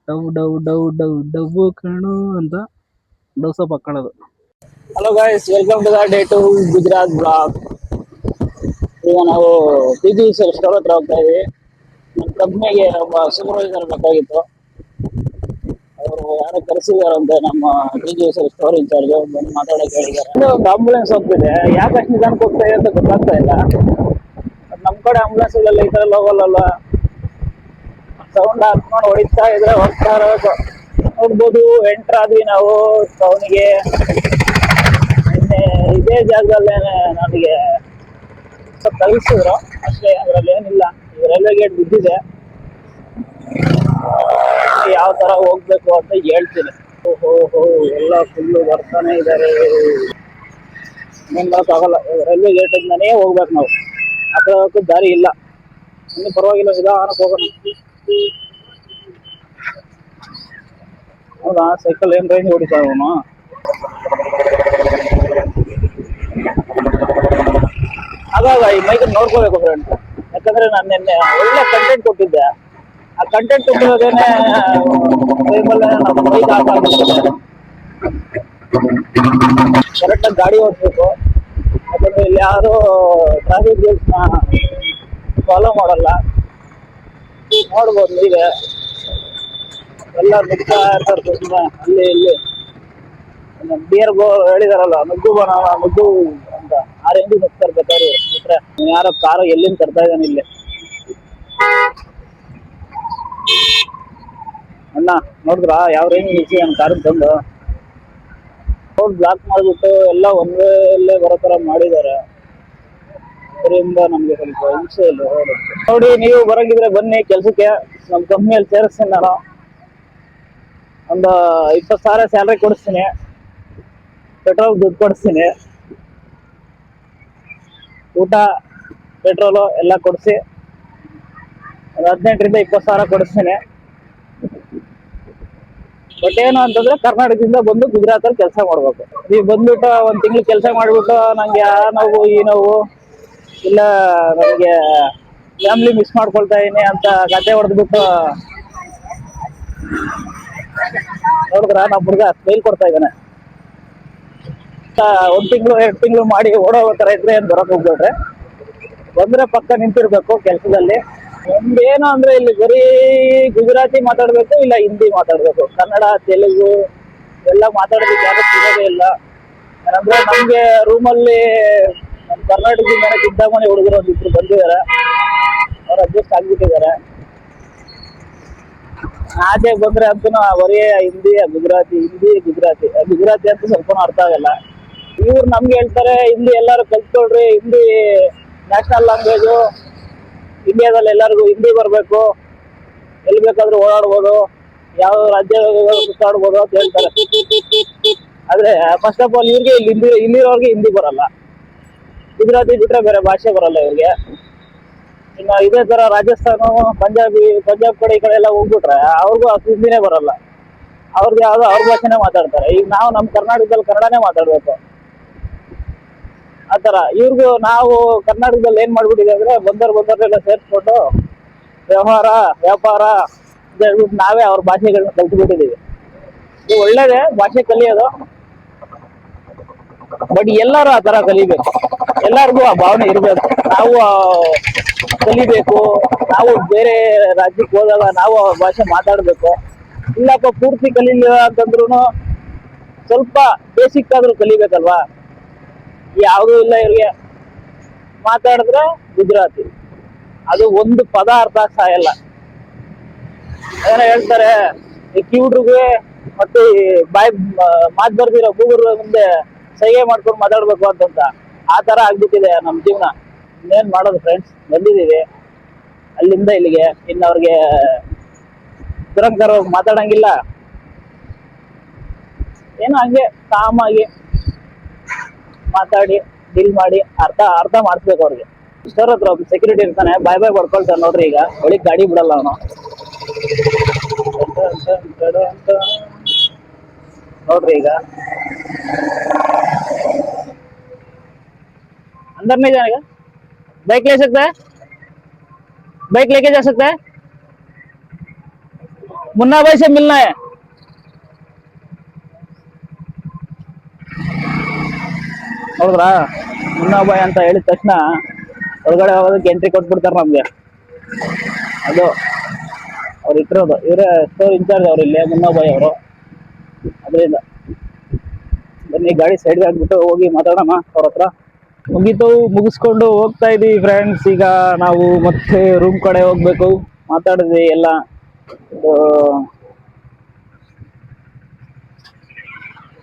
ಡವ್ ಡವ್ ಡವ್ ಡವ್ Dove ಕಣು ಅಂತ Dove soap ಹಾಕೊಳ್ಳೋದು. Hello guys, welcome to the day two Gujarat blog. ಈಗ ನಾವು PG ಸ್ಟೋರ್ ಹತ್ರ ಹೋಗ್ತಾ ಇದೀವಿ. ನಮ್ಮ ಕಂಪ್ನಿಗೆ ಒಬ್ಬ ಸೂಪರ್ವೈಸರ್ ಬೇಕಾಗಿತ್ತು. ಅವರು ಯಾರೋ ಕರೆಸಿದಾರಂತೆ ನಮ್ಮ PG ಸ್ಟೋರ್ ಇನ್ಚಾರ್ಜ್. ಬಂದು ಮಾತಾಡೋಕೆ ಹೇಳಿದ್ದಾರೆ. ಒಂದು ಆಂಬುಲೆನ್ಸ್ ಹೋಗ್ತಿದೆ, ಯಾಕೆ ಅಷ್ಟು ನಿಧಾನಕ್ಕೆ ಹೋಗ್ತಾ ಇದೆ ಅಂತ ಗೊತ್ತಾಗ್ತಾ ಇಲ್ಲ. ನಮ್ಮ ಕಡೆ ಆಂಬುಲೆನ್ಸ್ಗಳೆಲ್ಲ ಈ ಥರ ಹೋಗಲ್ಲ, ಸೌಂಡ್ ಹಾಕ್ಕೊಂಡು ಹೊಡಿತಾ ಇದ್ರೆ ಹೋಗ್ತಾ ಇರೋದು. ನೋಡ್ಬೋದು, ಎಂಟರ್ ಆದ್ವಿ ನಾವು ಟೌನಿಗೆ. ಇದೇ ಜಾಗದಲ್ಲೇನೆ ನನಗೆ ಸ್ವಲ್ಪ ತಲುಪಿಸಿದ್ರು ಅಷ್ಟೇ, ಅದರಲ್ಲಿ ಏನಿಲ್ಲ. ಈಗ ರೈಲ್ವೆ ಗೇಟ್ ಬಿದ್ದಿದೆ, ಯಾವ ತರ ಹೋಗ್ಬೇಕು ಅಂತ ಹೇಳ್ತೀನಿ. ಓಹೋ, ಎಲ್ಲ ಫುಲ್ಲು ಬರ್ತಾನೆ ಇದ್ದಾರೆ. ಆಗಲ್ಲ, ರೈಲ್ವೆ ಗೇಟ್ ಇಂದಾನೇ ಹೋಗ್ಬೇಕು ನಾವು. ಆ ಕಡೆ ಹೋಗಕ್ಕೆ ದಾರಿ ಇಲ್ಲ. ಇನ್ನು ಪರವಾಗಿಲ್ಲ, ನಿಧಾನಕ್ಕೆ ಹೋಗೋಣ. ಹೌದಾ, ಸೈಕಲ್ ಏನ್ ರೇಂಜ್ ಹೊಡಿತಾ ಅವನು. ಆಗಾಗ ಈ ಮೈಕ್ ನೋಡ್ಕೋಬೇಕು ಫ್ರೆಂಡ್, ಯಾಕಂದ್ರೆ ನಾನು ನಿನ್ನೆ ಒಳ್ಳೆ ಕಂಟೆಂಟ್ ಕೊಟ್ಟಿದ್ದೆ. ಆ ಕಂಟೆಂಟ್ ಕೊಟ್ಟಿರೋದೇನೆ ಟೈಮಲ್ಲೇ ನಮ್ಮ ಮೈಕ್ ಆಫ್ ಆಗಿರ್ತದೆ. ಕರೆಕ್ಟಾಗಿ ಗಾಡಿ ಓಡಿಸ್ಬೇಕು, ಯಾಕಂದ್ರೆ ಇಲ್ಲಿ ಯಾರು ಟ್ರಾಫಿಕ್ ರೂಲ್ಸ್ನ ಫಾಲೋ ಮಾಡಲ್ಲ. ನೋಡ್ಬೋದು ನೀವೇ, ಎಲ್ಲ ನುಗ್ತಾ ಇರ್ತಾರೆ ತುಂಬಾ ಅಲ್ಲಿ ಇಲ್ಲಿ. ಬಿಯರ್ ಹೇಳಿದಾರಲ್ಲ, ನುಗ್ಗು ಬನಾನ ನುಗ್ಗು ಅಂತ, ಆ ರೇಂಜಿಗೆ ನುಗ್ತಾ ಇರ್ಬೇಕಾದ್ರೆ ಬಿಟ್ರೆ ಯಾರೋ ಕಾರು ಎಲ್ಲಿಂದ ತರ್ತಾ ಇದ್ದಾನೆ ಇಲ್ಲಿ. ಅಣ್ಣ ನೋಡಿದ್ರ ಯಾವ ರೇಂಜ್ ನಿಲ್ಸಿ ನನ್ನ ಕಾರು ತಂದು ರೋಡ್ ಬ್ಲಾಕ್ ಮಾಡಿಬಿಟ್ಟು ಎಲ್ಲ ಒಂದೇ ಬರೋ ತರ ಮಾಡಿದ್ದಾರೆ. ಅದರಿಂದ ನಮ್ಗೆ ಸ್ವಲ್ಪ ಹಿಂಸೆ ಇಲ್ಲ. ನೋಡಿ, ನೀವು ಬರಂಗಿದ್ರೆ ಬನ್ನಿ ಕೆಲ್ಸಕ್ಕೆ, ನಮ್ಮ ಕಂಪ್ನಿಯಲ್ಲಿ ಸೇರಿಸ್ತೀನಿ. ನಾನು ಒಂದು 20,000 ಸ್ಯಾಲ್ರಿ ಕೊಡಿಸ್ತೀನಿ, ಪೆಟ್ರೋಲ್ ದುಡ್ಡು ಕೊಡಿಸ್ತೀನಿ, ಊಟ ಪೆಟ್ರೋಲು ಎಲ್ಲ ಕೊಡಿಸಿ ಒಂದು 18ರಿಂದ 20,000 ಕೊಡಿಸ್ತೀನಿ. ಬಟ್ ಏನು ಅಂತಂದ್ರೆ ಕರ್ನಾಟಕದಿಂದ ಬಂದು ಗುಜರಾತಲ್ಲಿ ಕೆಲಸ ಮಾಡ್ಬೇಕು. ನೀವು ಬಂದ್ಬಿಟ್ಟು 1 ತಿಂಗಳು ಕೆಲಸ ಮಾಡ್ಬಿಟ್ಟು ನಂಗೆ ಆ ನೋವು ಈ ನೋವು ಇಲ್ಲ, ನನಗೆ ಫ್ಯಾಮಿಲಿ ಮಿಸ್ ಮಾಡ್ಕೊಳ್ತಾ ಇದೀನಿ ಅಂತ ಕತೆ ಹೊಡೆದ್ಬಿಟ್ಟು ನೋಡಿದ್ರ ನಮ್ಮ ಹುಡುಗ ಸ್ಮೈಲ್ ಕೊಡ್ತಾ ಇದ್ದಾನೆ. 1 ತಿಂಗಳು 2 ತಿಂಗಳು ಮಾಡಿ ಓಡೋಗೋ ತರ ಇದ್ರೆ ಏನ್ ಬರಕ್ ಹೋಗ್ಬೇಡ್ರೆ, ಬಂದ್ರೆ ಪಕ್ಕ ನಿಂತಿರ್ಬೇಕು ಕೆಲಸದಲ್ಲಿ. ಒಂದೇನು ಅಂದ್ರೆ ಇಲ್ಲಿ ಬರೀ ಗುಜರಾತಿ ಮಾತಾಡ್ಬೇಕು, ಇಲ್ಲ ಹಿಂದಿ ಮಾತಾಡ್ಬೇಕು. ಕನ್ನಡ ತೆಲುಗು ಎಲ್ಲ ಮಾತಾಡೋದಕ್ಕೆ ಯಾರು ಸಿಗೋದೇ ಇಲ್ಲ. ಅಂದ್ರೆ ನಮ್ಗೆ ರೂಮಲ್ಲಿ ನಮ್ಮ ಕರ್ನಾಟಕದಿಂದಾನೆ ಚಿಂತಾಮಣಿ ಹುಡುಗರು ಒಂದಿಬ್ರು ಬಂದಿದ್ದಾರೆ, ಅವ್ರು ಅಡ್ಜಸ್ಟ್ ಆಗ್ಬಿಟ್ಟಿದ್ದಾರೆ. ಆಚೆ ಬಂದ್ರೆ ಅಂತೂ ಬರೀ ಹಿಂದಿ ಗುಜರಾತಿ, ಹಿಂದಿ ಗುಜರಾತಿ. ಗುಜರಾತಿ ಅಂತೂ ಸ್ವಲ್ಪನೂ ಅರ್ಥ ಆಗಲ್ಲ. ಇವ್ರು ನಮ್ಗೆ ಹೇಳ್ತಾರೆ ಹಿಂದಿ ಎಲ್ಲರೂ ಕಲ್ತ್ಕೊಳ್ರಿ, ಹಿಂದಿ ನ್ಯಾಷನಲ್ ಲ್ಯಾಂಗ್ವೇಜು, ಇಂಡಿಯಾದಲ್ಲಿ ಎಲ್ಲರಿಗೂ ಹಿಂದಿ ಬರಬೇಕು, ಎಲ್ಲಿ ಬೇಕಾದ್ರೂ ಓಡಾಡ್ಬೋದು, ಯಾವ ರಾಜ್ಯ ಸುತ್ತಾಡ್ಬೋದು ಅಂತ ಹೇಳ್ತಾರೆ. ಆದ್ರೆ ಫಸ್ಟ್ ಆಫ್ ಆಲ್ ಇವ್ರಿಗೆ ಇಲ್ಲಿರೋರ್ಗೆ ಹಿಂದಿ ಬರಲ್ಲ, ಗುಜರಾತಿ ಬಿಟ್ರೆ ಬೇರೆ ಭಾಷೆ ಬರಲ್ಲ ಇವ್ರಿಗೆ. ಇನ್ನು ಇದೇ ತರ ರಾಜಸ್ಥಾನ, ಪಂಜಾಬ್ ಕಡೆ ಈ ಕಡೆ ಎಲ್ಲ ಹೋಗ್ಬಿಟ್ರೆ ಅವ್ರಿಗೂ ಹಿಂದಿನೇ ಬರಲ್ಲ, ಅವ್ರಿಗೆ ಯಾವ್ದೋ ಅವ್ರ ಭಾಷೆನೇ ಮಾತಾಡ್ತಾರೆ. ಈಗ ನಾವು ನಮ್ಮ ಕರ್ನಾಟಕದಲ್ಲಿ ಕನ್ನಡನೇ ಮಾತಾಡ್ಬೇಕು. ಆತರ ಇವ್ರಿಗೂ ನಾವು ಕರ್ನಾಟಕದಲ್ಲಿ ಏನ್ ಮಾಡ್ಬಿಟ್ಟಿದೆ ಅಂದ್ರೆ ಬಂದವರೆಲ್ಲ ಸೇರ್ಸ್ಕೊಂಡು ವ್ಯಾಪಾರ ಹೇಳ್ಬಿಟ್ಟು ನಾವೇ ಅವ್ರ ಭಾಷೆಗಳನ್ನ ಕಲ್ತ್ಬಿಟ್ಟಿದೀವಿ. ಇದು ಒಳ್ಳೇದೇ ಭಾಷೆ ಕಲಿಯೋದು, ಬಟ್ ಎಲ್ಲರೂ ಆ ತರ ಕಲಿಬೇಕು. ಎಲ್ಲರಿಗೂ ಆ ಭಾವನೆ ಇರ್ಬೇಕು, ನಾವು ಕಲಿಬೇಕು, ನಾವು ಬೇರೆ ರಾಜ್ಯಕ್ಕೆ ಹೋದಾಗ ನಾವು ಅವ್ರ ಭಾಷೆ ಮಾತಾಡ್ಬೇಕು. ಇಲ್ಲಪ್ಪ ಪೂರ್ತಿ ಕಲಿಲಿಲ್ಲ ಅಂತಂದ್ರು ಸ್ವಲ್ಪ ಬೇಸಿಕ್ ಆದ್ರೂ ಕಲಿಬೇಕಲ್ವಾ. ಯಾವುದೂ ಇಲ್ಲ ಇವ್ರಿಗೆ. ಮಾತಾಡಿದ್ರೆ ಗುಜರಾತಿ, ಅದು ಒಂದು ಪದ ಅರ್ಥ ಸಾಯಲ್ಲ. ಏನೋ ಹೇಳ್ತಾರೆ, ಈ ಕಿವುಡ್ರಿಗೆ ಮತ್ತೆ ಮಾತು ಬರ್ದಿರೋ ಕೂಗುರು ಮುಂದೆ ಸೈಗೆ ಮಾಡ್ಕೊಂಡು ಮಾತಾಡ್ಬೇಕು ಅಂತಂತ. ಆ ತರ ಆಗ್ಬಿಟ್ಟಿದೆ ನಮ್ ಜೀವನ. ಇನ್ನೇನ್ ಮಾಡೋದು ಫ್ರೆಂಡ್ಸ್, ಬಂದಿದೀವಿ ಅಲ್ಲಿಂದ ಇಲ್ಲಿಗೆ. ಇನ್ನು ಅವ್ರಿಗೆ ದುರಂಕಾರ ಮಾತಾಡಂಗಿಲ್ಲ, ಏನೋ ಹಂಗೆ ಕಾಮಾಗಿ ಮಾತಾಡಿ ಡೀಲ್ ಮಾಡಿ ಅರ್ಥ ಮಾಡಿಸ್ಬೇಕು ಅವ್ರಿಗೆ. ಸ್ಟೋರ್ ಹತ್ರ ಸೆಕ್ಯೂರಿಟಿ ಇರ್ತಾನೆ, ಬಾಯ್ ಬಡ್ಕೊಳ್ತಾನೆ ನೋಡ್ರಿ. ಈಗ ಒಳಗೆ ಗಾಡಿ ಬಿಡಲ್ಲ ಅವನು. ನೋಡ್ರಿ ಈಗ अंदर नहीं जाएगा, बाइक ले सकता है, बाइक लेके जा सकता है, मुन्ना भाई से मिलना है। ಹೌದ್ರಾ ಮುನ್ನಾ ಬಾಯ್ ಅಂತ ಹೇಳಿದ ತಕ್ಷಣ ಒಳಗಡೆ ಹೋಗೋದಕ್ಕೆ ಎಂಟ್ರಿ ಕೊಟ್ಬಿಡ್ತಾರೆ ನಮ್ಗೆ. ಅದು ಅವ್ರು ಇಟ್ಟಿರೋದು ಇವರೇ ಸ್ಟೋರ್ ಇನ್ಚಾರ್ಜ್ ಅವ್ರು ಇಲ್ಲಿ ಮುನ್ನಾ ಬಾಯ್ ಅವರು. ಅದರಿಂದ ಬನ್ನಿ ಗಾಡಿ ಸೈಡ್ ಹಾಕ್ಬಿಟ್ಟು ಹೋಗಿ ಮಾತಾಡೋಣ ಅವ್ರ ಹತ್ರ. ಮುಗೀತು, ಮುಗಿಸ್ಕೊಂಡು ಹೋಗ್ತಾ ಇದೀವಿ ಫ್ರೆಂಡ್ಸ್. ಈಗ ನಾವು ಮತ್ತೆ ರೂಮ್ ಕಡೆ ಹೋಗ್ಬೇಕು. ಮಾತಾಡಿದ್ವಿ ಎಲ್ಲ,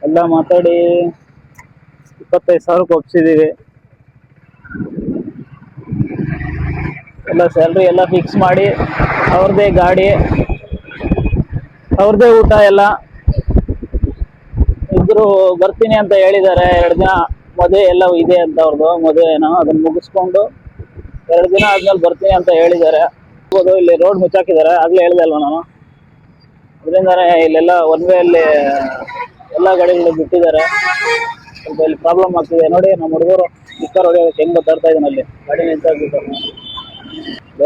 ಎಲ್ಲ ಮಾತಾಡಿ 25,000 ಒಪ್ಸಿದೀವಿ. ಎಲ್ಲ ಸ್ಯಾಲ್ರಿ ಎಲ್ಲ ಫಿಕ್ಸ್ ಮಾಡಿ ಅವ್ರದ್ದೇ ಗಾಡಿ, ಅವ್ರದ್ದೇ ಊಟ ಎಲ್ಲ. ಇಬ್ರು ಬರ್ತೀನಿ ಅಂತ ಹೇಳಿದ್ದಾರೆ. 2 ದಿನ ಮದುವೆ ಎಲ್ಲ ಇದೆ ಅಂತ ಅವ್ರದ್ದು ಮದುವೆನೋ, ಅದನ್ನ ಮುಗಿಸ್ಕೊಂಡು 2 ದಿನ ಆದ್ಮೇಲೆ ಬರ್ತೀನಿ ಅಂತ ಹೇಳಿದ್ದಾರೆ. ಇಲ್ಲಿ ರೋಡ್ ಮುಚ್ಚಾಕಿದ್ದಾರೆ, ಆಗ್ಲೇ ಹೇಳಿದೆ ಅಲ್ವಾ ನಾನು. ಅದರಿಂದಾನೆ ಇಲ್ಲೆಲ್ಲ ಒನ್ ವೇ ಅಲ್ಲಿ ಎಲ್ಲ ಗಾಡಿಗಳು ಬಿಟ್ಟಿದ್ದಾರೆ. ಸ್ವಲ್ಪ ಇಲ್ಲಿ ಪ್ರಾಬ್ಲಮ್ ಆಗ್ತಿದೆ ನೋಡಿ. ನಮ್ಮ ಹುಡುಗರು ಸ್ಟಿಕ್ಕರ್ ಹೊಡೆಯೋದಕ್ಕೆ ಹೆಂಗ್ ಗೊತ್ತಾಡ್ತಾ ಇದ್ದಾನೆ ಅಲ್ಲಿ ಗಾಡಿ ನಿಂತಾಕ್ಬಿಟ್ಟು.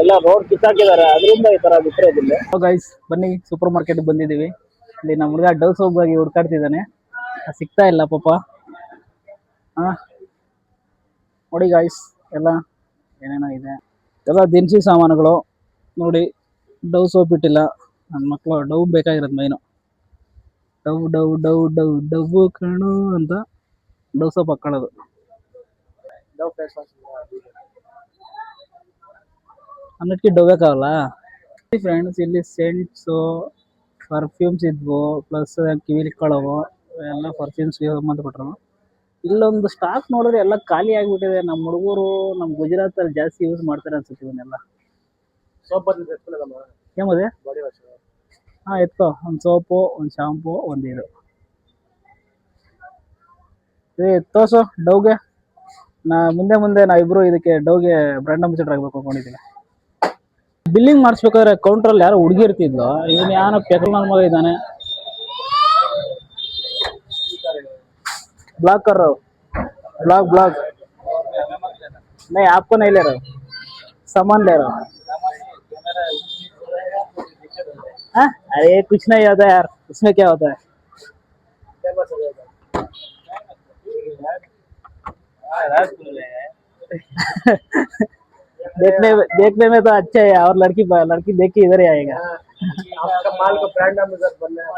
ಎಲ್ಲ ರೋಡ್ ಕಿತ್ತಾಕಿದ್ದಾರೆ, ಅದರಿಂದ ಈ ತರ ಬಿಟ್ಟಿರೋದಿಲ್ಲ. ಗೈಸ್ ಬನ್ನಿ, ಸೂಪರ್ ಮಾರ್ಕೆಟ್ ಬಂದಿದ್ದೀವಿ. ಇಲ್ಲಿ ನಮ್ಮ ಹುಡುಗ ಡವ್ ಸೋಪ್ ಆಗಿ ಹುಡ್ಕಾಡ್ತಿದ್ದಾನೆ, ಸಿಗ್ತಾ ಇಲ್ಲ ಪಾಪ. ನೋಡಿ ಗಾಯ್ಸ್, ಎಲ್ಲ ಏನೇನೋ ಇದೆ, ಎಲ್ಲ ದಿನಸಿ ಸಾಮಾನುಗಳು ನೋಡಿ. ಡವ್ ಸೋಪ್ ಇಟ್ಟಿಲ್ಲ, ನನ್ನ ಮಕ್ಕಳು ಡವ್ ಬೇಕಾಗಿರೋದು ಮೈನು. ಡವ್ ಡವ್ ಡವ್ ಡವ್ ಡವ್ ಕಣು ಅಂತ ಡವ್ ಸೋಪ್ ಹಾಕೊಳ್ಳೋದು. ಅನ್ನಕ್ಕೆ ಡವ್ ಬೇಕಾಗಲ್ಲ ಫ್ರೆಂಡ್ಸ್. ಇಲ್ಲಿ ಸೆಂಟ್ಸು, ಪರ್ಫ್ಯೂಮ್ಸ್ ಇದ್ವು, ಪ್ಲಸ್ ಕಿವಿಲಿಕ್ಕೊಳ್ಳೋವು ಎಲ್ಲ ಪರ್ಫ್ಯೂಮ್ಸ್ಗೆ ಸಂಬಂಧಪಟ್ಟರು. ಇಲ್ಲೊಂದು ಸ್ಟಾಕ್ ನೋಡಿದ್ರೆ ಎಲ್ಲ ಖಾಲಿ ಆಗಿಬಿಟ್ಟಿದೆ. ನಮ್ಮ ಹುಡುಗರು ನಮ್ಮ ಗುಜರಾತಲ್ಲಿ ಜಾಸ್ತಿ ಯೂಸ್ ಮಾಡ್ತಾರೆ ಅನ್ಸುತ್ತೆ ಇವನ್ನೆಲ್ಲ. ಏಮದೆ ಎತ್ಕೋ, ಒಂದು ಸೋಪು, ಒಂದು ಶಾಂಪು, ಒಂದು ಇದು ತೋರ್ಸು ಡವ್ಗೆ. ಮುಂದೆ ನಾವಿಬ್ರು ಇದಕ್ಕೆ ಡವ್ಗೆ ಬ್ರ್ಯಾಂಡ್ ಅಂಬಾಸಿಡರ್ ಆಗಬೇಕು ಅನ್ಕೊಂಡಿದ್ದೀನಿ. ಬಿಲ್ಲಿಂಗ್ ಮಾಡಿಸ್ಬೇಕಾದ್ರೆ ಕೌಂಟ್ರಲ್ಲಿ ಯಾರೋ ಹುಡುಗಿ ಇರ್ತಿದ್ಲು, ಇವನು ಯಾರೋ ಪೆಟ್ರೋಲ್ ನನ್ನ ಮಗ ಇದ್ದಾನೆ. ब्लॉक कर रहा हूँ, ब्लॉक नहीं आपको नहीं ले रहा हूँ, सामान ले रहा हूँ। हाँ अरे कुछ नहीं होता यार, उसमें क्या होता है। देखने में तो अच्छा है, और लड़की देख के इधर ही आएगा। आपका माल का ब्रांड एम्बेसडर बनना है।